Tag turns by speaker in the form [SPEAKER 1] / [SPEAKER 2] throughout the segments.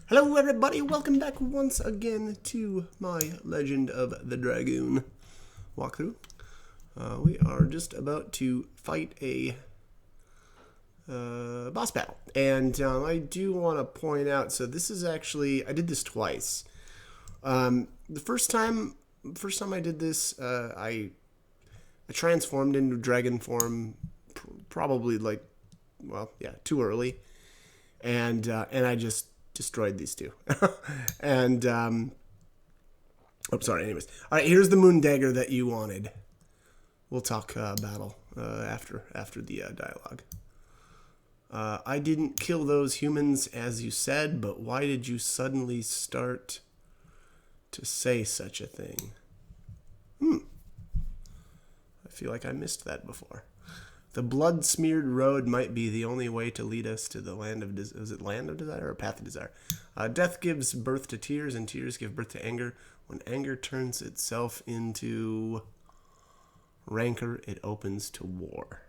[SPEAKER 1] Hello everybody, welcome back once again to my Legend of the Dragoon walkthrough. We are just about to fight a boss battle. And I do want to point out, so this is actually, I did this twice. The first time I did this, I transformed into dragon form probably too early. And I just destroyed these two. And anyways, all right, here's the moon dagger that you wanted. We'll talk battle after the dialogue. I didn't kill those humans as you said, but why did you suddenly start to say such a thing? I feel like I missed that before. The blood-smeared road might be the only way to lead us to the land of desire. Is it land of desire or path of desire? Death gives birth to tears, and tears give birth to anger. When anger turns itself into rancor, it opens to war.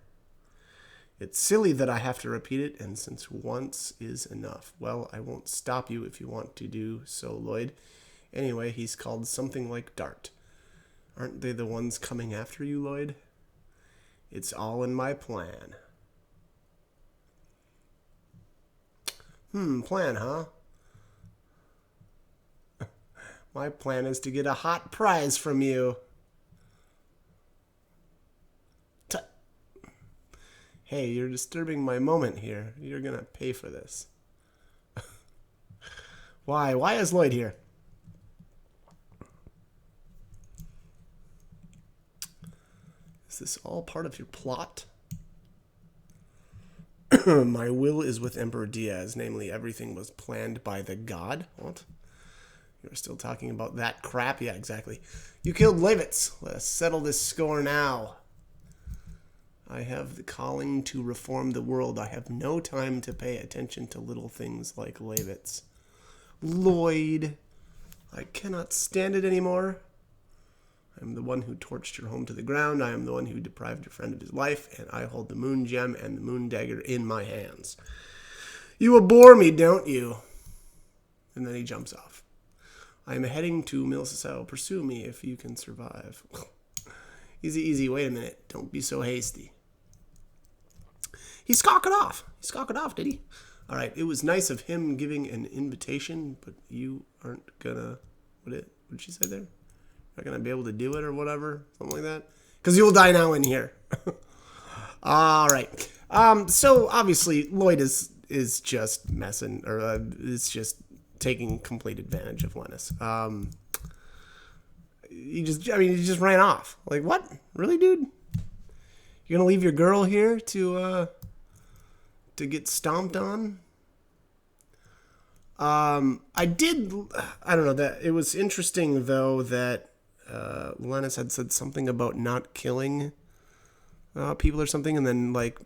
[SPEAKER 1] It's silly that I have to repeat it, and since once is enough. Well, I won't stop you if you want to do so, Lloyd. Anyway, he's called something like Dart. Aren't they the ones coming after you, Lloyd? It's all in my plan. Plan, huh? My plan is to get a hot prize from you. Hey, you're disturbing my moment here. You're gonna pay for this. Why? Why is Lloyd here? Is this all part of your plot? My will is with Emperor Diaz, namely everything was planned by the god. What? You're still talking about that crap? Yeah, exactly. You killed Levitz. Let us settle this score now. I have the calling to reform the world. I have no time to pay attention to little things like Levitz. Lloyd, I cannot stand it anymore. I am the one who torched your home to the ground. I am the one who deprived your friend of his life, and I hold the moon gem and the moon dagger in my hands. You abhor me, don't you? And then he jumps off. I am heading to Milsasau. Pursue me if you can survive. Easy. Wait a minute. Don't be so hasty. He skulked off. Did he? All right. It was nice of him giving an invitation, but you aren't gonna. What did she say there? Not gonna be able to do it or whatever, something like that. Because you'll die now in here. All right. So obviously Lloyd is just messing, or is just taking complete advantage of Linus. He just ran off. Like, what? Really, dude? You're gonna leave your girl here to get stomped on? I don't know, that it was interesting though that Linus had said something about not killing people or something, and then like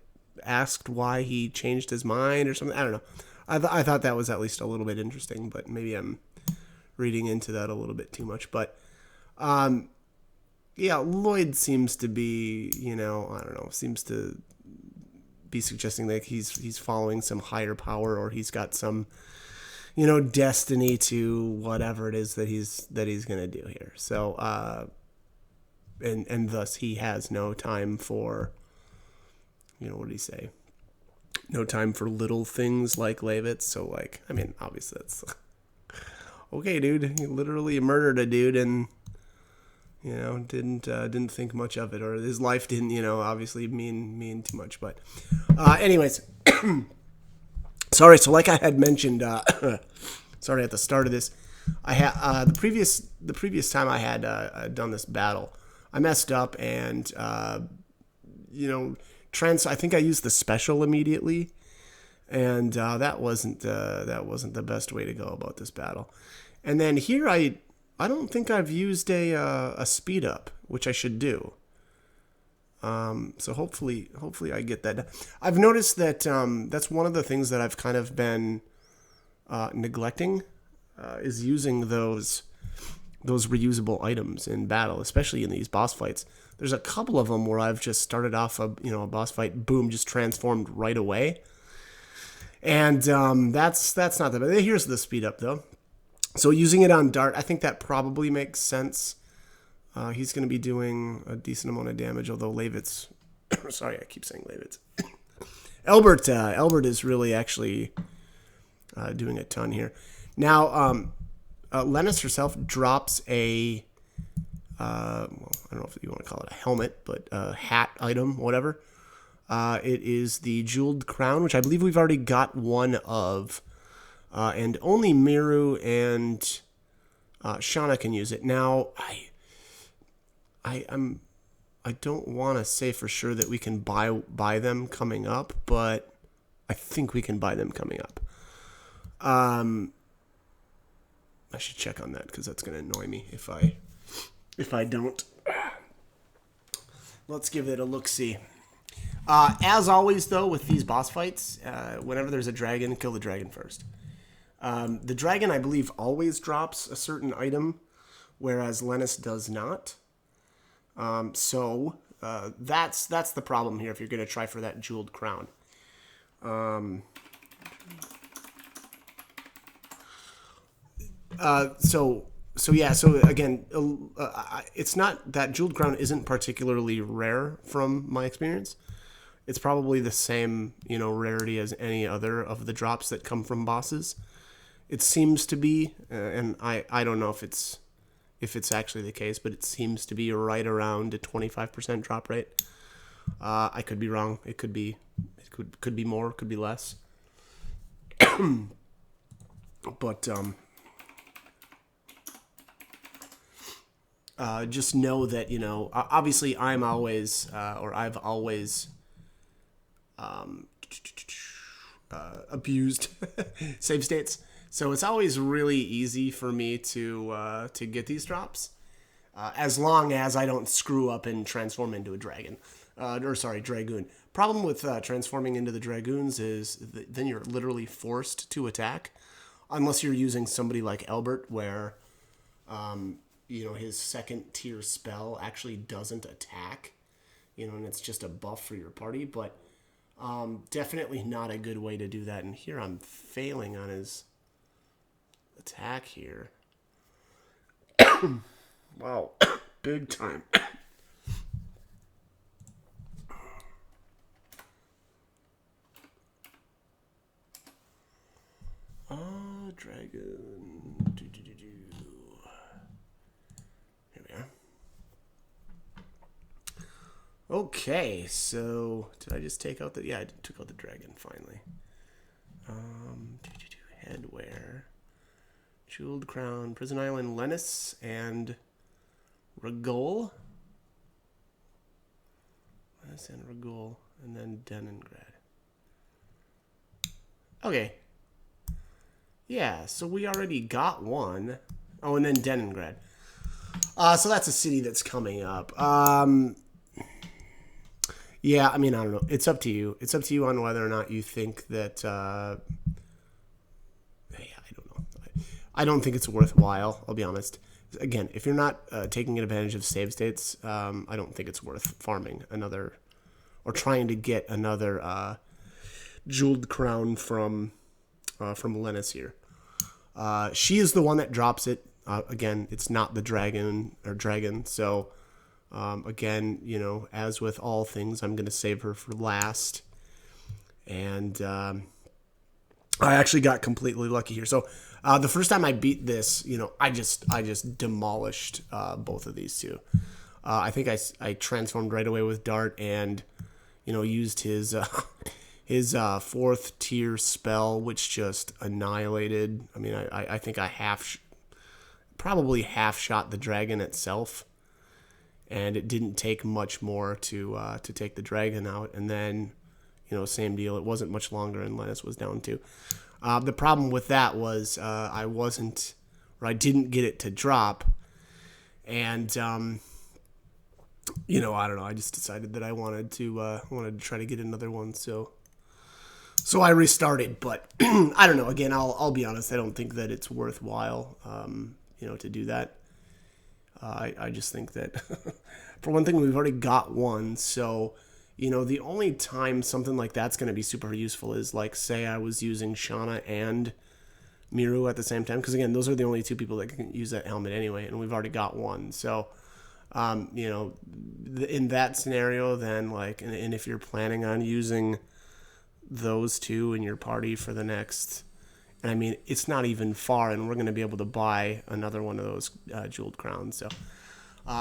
[SPEAKER 1] asked why he changed his mind or something. I don't know. I thought that was at least a little bit interesting, but maybe I'm reading into that a little bit too much. But Lloyd seems to be, seems to be suggesting that he's following some higher power, or he's got some, destiny to whatever it is that he's going to do here. So, and thus he has no time for, what did he say? No time for little things like Levitz. So, obviously that's okay, dude. He literally murdered a dude and, didn't think much of it, or his life didn't, obviously mean too much. But, anyways. Sorry, so like I had mentioned, sorry, at the start of this, I had the previous time I had done this battle, I messed up and I think I used the special immediately, and that wasn't the best way to go about this battle. And then here I don't think I've used a speed up, which I should do. So hopefully I get that done. I've noticed that that's one of the things that I've kind of been neglecting, is using those reusable items in battle, especially in these boss fights. There's a couple of them where I've just started off a boss fight, boom, just transformed right away. And that's not the bad. Here's the speed up though. So using it on Dart, I think that probably makes sense. He's going to be doing a decent amount of damage, although Levitz... sorry, I keep saying Levitz. Elbert is really actually doing a ton here. Now, Lennis herself drops a... well, I don't know if you want to call it a helmet, but a hat item, whatever. It is the Jeweled Crown, which I believe we've already got one of. And only Miru and Shauna can use it. Now, I don't want to say for sure that we can buy them coming up, but I think we can buy them coming up. I should check on that because that's going to annoy me if I don't. Let's give it a look-see. As always, though, with these boss fights, whenever there's a dragon, kill the dragon first. The dragon, I believe, always drops a certain item, whereas Lennis does not. So that's the problem here if you're going to try for that Jeweled Crown. So again, it's not that Jeweled Crown isn't particularly rare from my experience. It's probably the same, rarity as any other of the drops that come from bosses. It seems to be, and I don't know if it's actually the case, but it seems to be right around a 25% drop rate. I could be wrong. It could be more, could be less. But just know that, obviously I've always abused save states. So it's always really easy for me to get these drops, as long as I don't screw up and transform into a dragon, dragoon. Problem with transforming into the dragoons is then you're literally forced to attack, unless you're using somebody like Albert, where his second tier spell actually doesn't attack, and it's just a buff for your party. But definitely not a good way to do that. And here I'm failing on his attack here. Wow, big time. Dragon. Here we are. Okay, so did I just take out the... Yeah, I took out the dragon finally. Headwear. Jeweled Crown, Prison Island, Lennis, and Ragol. Lennis and Ragol, and then Deningrad. Okay. Yeah, so we already got one. Oh, and then Deningrad. So that's a city that's coming up. Yeah, I mean, I don't know. It's up to you. It's up to you on whether or not you think that... I don't think it's worthwhile, I'll be honest. Again, if you're not taking advantage of save states, I don't think it's worth farming another, or trying to get another Jeweled Crown from Lennis here. She is the one that drops it. Again, it's not the dragon, so again, as with all things, I'm going to save her for last. And I actually got completely lucky here. So the first time I beat this, I just demolished both of these two. I think I transformed right away with Dart and, used his fourth tier spell, which just annihilated. I mean, I think I probably half shot the dragon itself, and it didn't take much more to take the dragon out. And then, same deal. It wasn't much longer, and Lennis was down too. The problem with that was I didn't get it to drop, and I don't know. I just decided that I wanted to try to get another one, so I restarted. But I don't know. Again, I'll be honest. I don't think that it's worthwhile, to do that. I just think that for one thing, we've already got one, so You know, the only time something like that's going to be super useful is, like, say I was using Shauna and Miru at the same time. Because, again, those are the only two people that can use that helmet anyway, and we've already got one. So, you know, in that scenario, then, like, and if you're planning on using those two in your party for the next... And, I mean, it's not even far, and we're going to be able to buy another one of those jeweled crowns. So...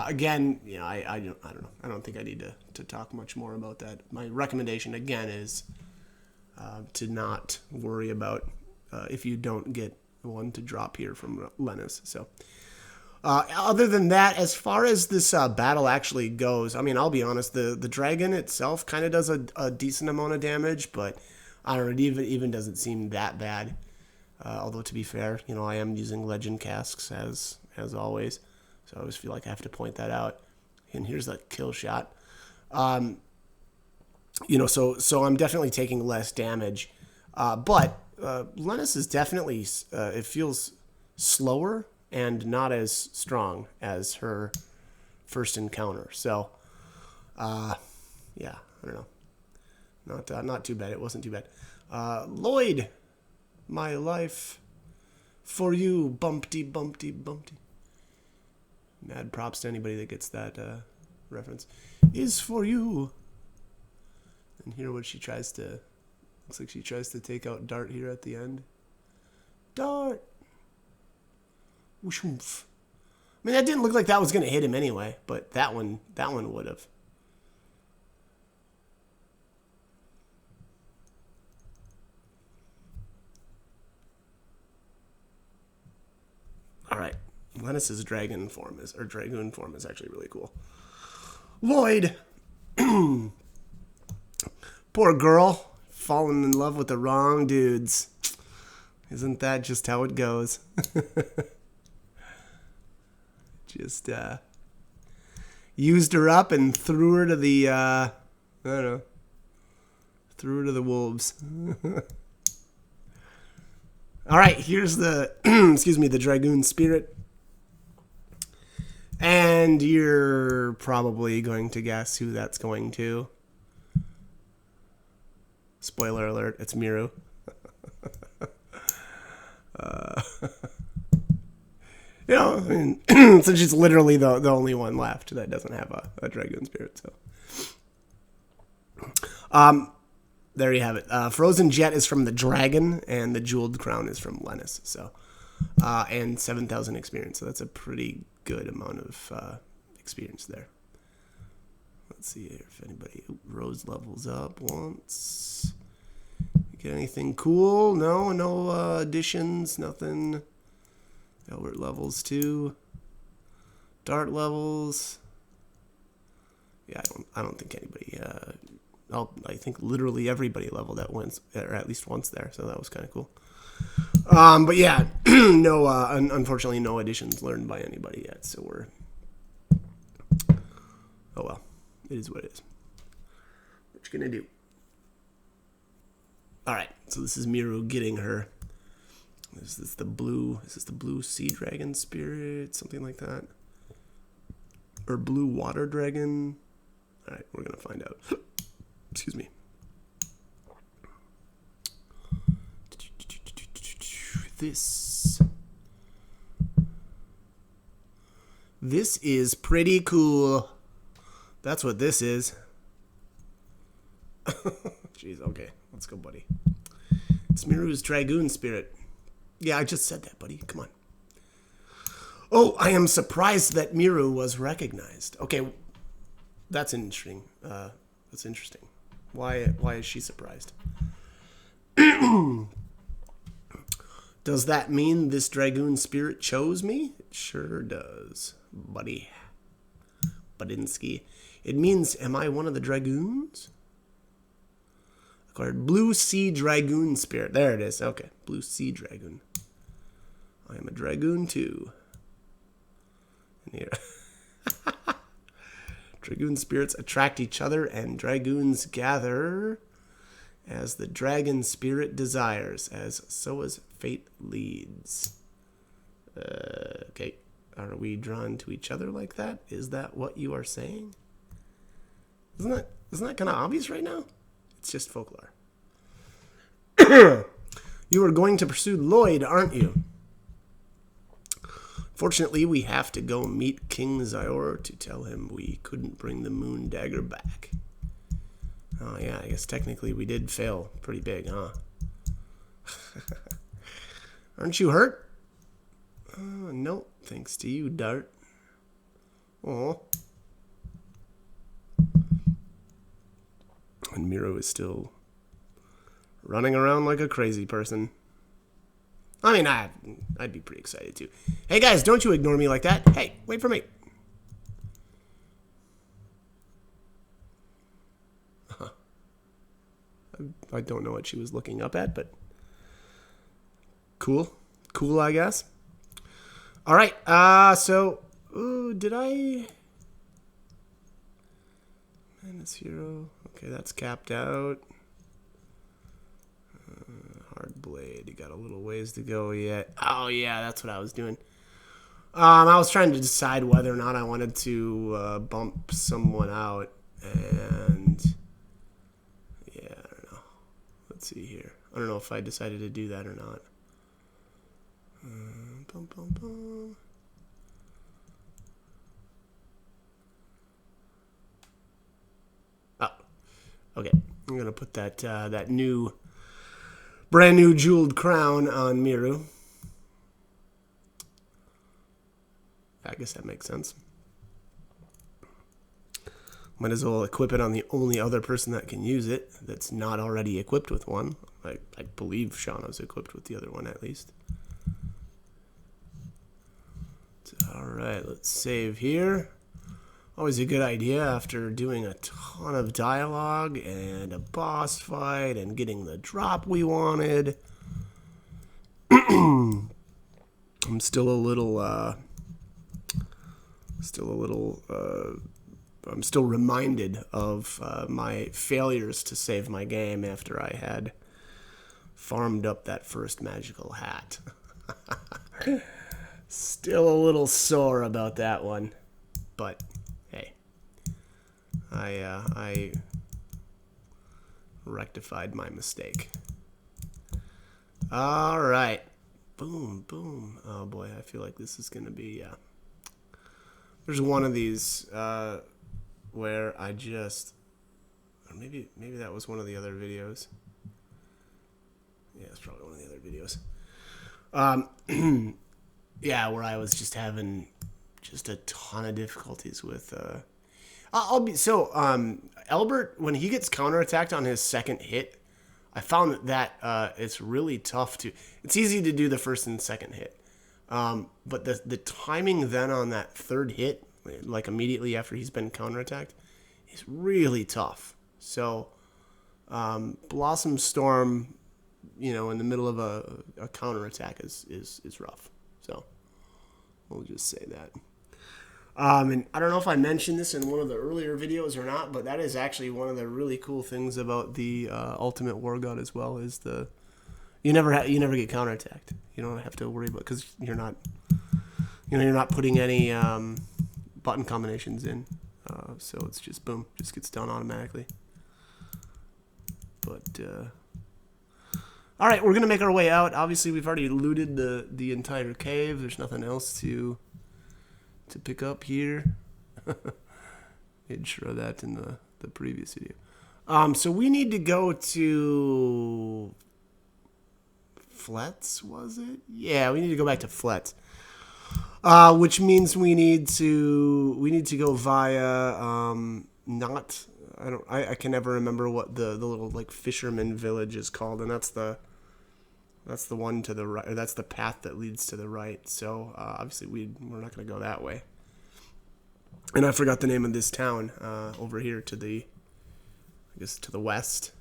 [SPEAKER 1] again, you know, I don't know. I don't think I need to talk much more about that. My recommendation, again, is to not worry about if you don't get one to drop here from Lennis. So, other than that, as far as this battle actually goes, I mean, I'll be honest, the dragon itself kind of does a decent amount of damage, but I don't know, it even doesn't seem that bad. Although, to be fair, you know, I am using legend casks as always. So I always feel like I have to point that out. And here's that kill shot. You know, so I'm definitely taking less damage. But Lennis is definitely, it feels slower and not as strong as her first encounter. So, yeah, I don't know. Not too bad. It wasn't too bad. Lloyd, my life for you, bumpty, bumpty, bumpty. Mad props to anybody that gets that reference. Is for you. And here what she tries to... Looks like she tries to take out Dart here at the end. Dart! Whoosh-oomph. I mean, that didn't look like that was going to hit him anyway, but that one would have. All right. Lennis's dragoon form is actually really cool. Lloyd, poor girl, falling in love with the wrong dudes. Isn't that just how it goes? Just used her up and threw her to the I don't know, threw her to the wolves. All right, here's the excuse me, the dragoon spirit. And you're probably going to guess who that's going to. Spoiler alert, it's Miru. You know, I mean, since she's literally the only one left that doesn't have a dragoon spirit. So, there you have it. Frozen Jet is from the dragon, and the jeweled crown is from Lennis. So, and 7,000 experience. So that's a pretty good amount of experience there. Let's see here if anybody... Rose levels up once. Get anything cool? No additions, nothing. Albert levels 2. Dart levels. Yeah, I don't think anybody... I think literally everybody leveled at once, or at least once there, so that was kind of cool. But yeah, no, unfortunately, no additions learned by anybody yet. So we're, oh well, it is what it is. What you gonna do? All right, so this is Miru getting her. Is this the blue sea dragon spirit, something like that, or blue water dragon? All right, we're gonna find out. Excuse me. This is pretty cool. That's what this is. Jeez, okay. Let's go, buddy. It's Miru's dragoon spirit. Yeah, I just said that, buddy. Come on. Oh, I am surprised that Miru was recognized. Okay, that's interesting. That's interesting. Why is she surprised? Does that mean this dragoon spirit chose me? It sure does, buddy. Badinsky. It means, am I one of the dragoons? Acquired blue sea dragoon spirit. There it is. Okay, blue sea dragoon. I am a dragoon too. And here. Dragoon spirits attract each other, and dragoons gather as the dragon spirit desires, as so as fate leads. Okay. Are we drawn to each other like that? Is that what you are saying? Isn't that kind of obvious right now? It's just folklore. You are going to pursue Lloyd, aren't you? Fortunately, we have to go meet King Zyora to tell him we couldn't bring the moon dagger back. Oh yeah, I guess technically we did fail pretty big, huh? Aren't you hurt? Nope, thanks to you, Dart. Oh. And Miro is still running around like a crazy person. I mean, I'd be pretty excited too. Hey guys, don't you ignore me like that. Hey, wait for me. I don't know what she was looking up at, but cool. Cool, I guess. All right, so, did I... Minus hero. Okay, that's capped out. Hard blade. You got a little ways to go yet. Oh, yeah, that's what I was doing. I was trying to decide whether or not I wanted to bump someone out, and yeah, I don't know. Let's see here. I don't know if I decided to do that or not. Bum, bum, bum. Oh, okay. I'm gonna put that that brand new jeweled crown on Miru. I guess that makes sense. Might as well equip it on the only other person that can use it that's not already equipped with one. I believe Shauna's equipped with the other one at least. Alright, let's save here. Always a good idea after doing a ton of dialogue and a boss fight and getting the drop we wanted. I'm still reminded of my failures to save my game after I had farmed up that first magical hat. Still a little sore about that one, but hey, I rectified my mistake. All right, boom, boom. Oh boy, I feel like this is gonna be. There's one of these where I just, or maybe that was one of the other videos. Yeah, it's probably one of the other videos. Yeah, where I was just having just a ton of difficulties with. Albert, when he gets counterattacked on his second hit, I found that it's really tough to. It's easy to do the first and second hit, but the timing then on that third hit, like immediately after he's been counterattacked, is really tough. So, Blossom Storm, in the middle of a counterattack is rough. So, we'll just say that. And I don't know if I mentioned this in one of the earlier videos or not, but that is actually one of the really cool things about the Ultimate War God as well, is you never get counterattacked. You don't have to worry about, because you're not putting any button combinations in, so it's just boom, just gets done automatically. But all right, we're gonna make our way out. Obviously, we've already looted the entire cave. There's nothing else to pick up here. Made sure of that in the previous video. So we need to go to Flets, was it? Yeah, we need to go back to Flets. Which means we need to go via I can never remember what the little like fisherman village is called, and that's the one to the right, or that's the path that leads to the right. So obviously we're not going to go that way. And I forgot the name of this town over here to the west.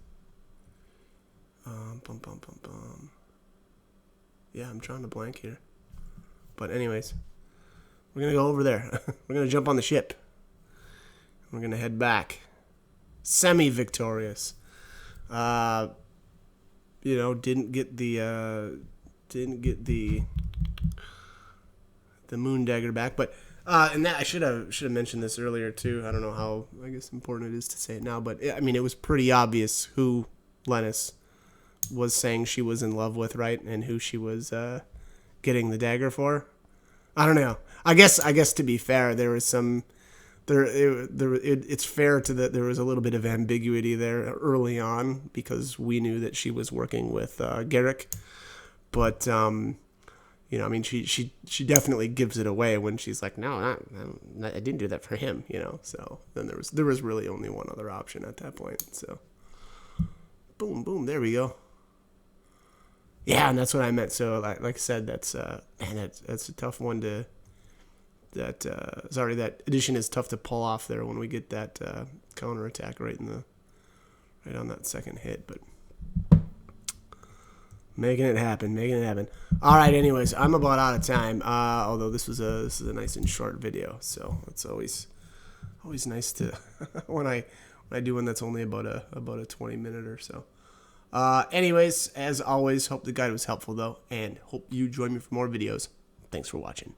[SPEAKER 1] Yeah, I'm trying to blank here. But anyways, we're going to go over there. We're going to jump on the ship. We're going to head back. Semi-victorious. Didn't get the moon dagger back, but And that I should have mentioned this earlier too. I don't know how I guess important it is to say it now, but I mean it was pretty obvious who Lennis was saying she was in love with, right, and who she was getting the dagger for. I don't know. I guess to be fair, there was some it's fair to that there was a little bit of ambiguity there early on because we knew that she was working with Garrick, but you know, I mean, she definitely gives it away when she's like, no, I didn't do that for him, you know. So then there was really only one other option at that point. So boom, boom, there we go. Yeah, and that's what I meant. So like I said, that's man, that's a tough one to. That addition is tough to pull off there when we get that counter attack right on that second hit, but making it happen. All right, anyways, I'm about out of time. Although this is a nice and short video, so it's always nice to when I do one that's only about a 20-minute or so. Anyways, as always, hope the guide was helpful though, and hope you join me for more videos. Thanks for watching.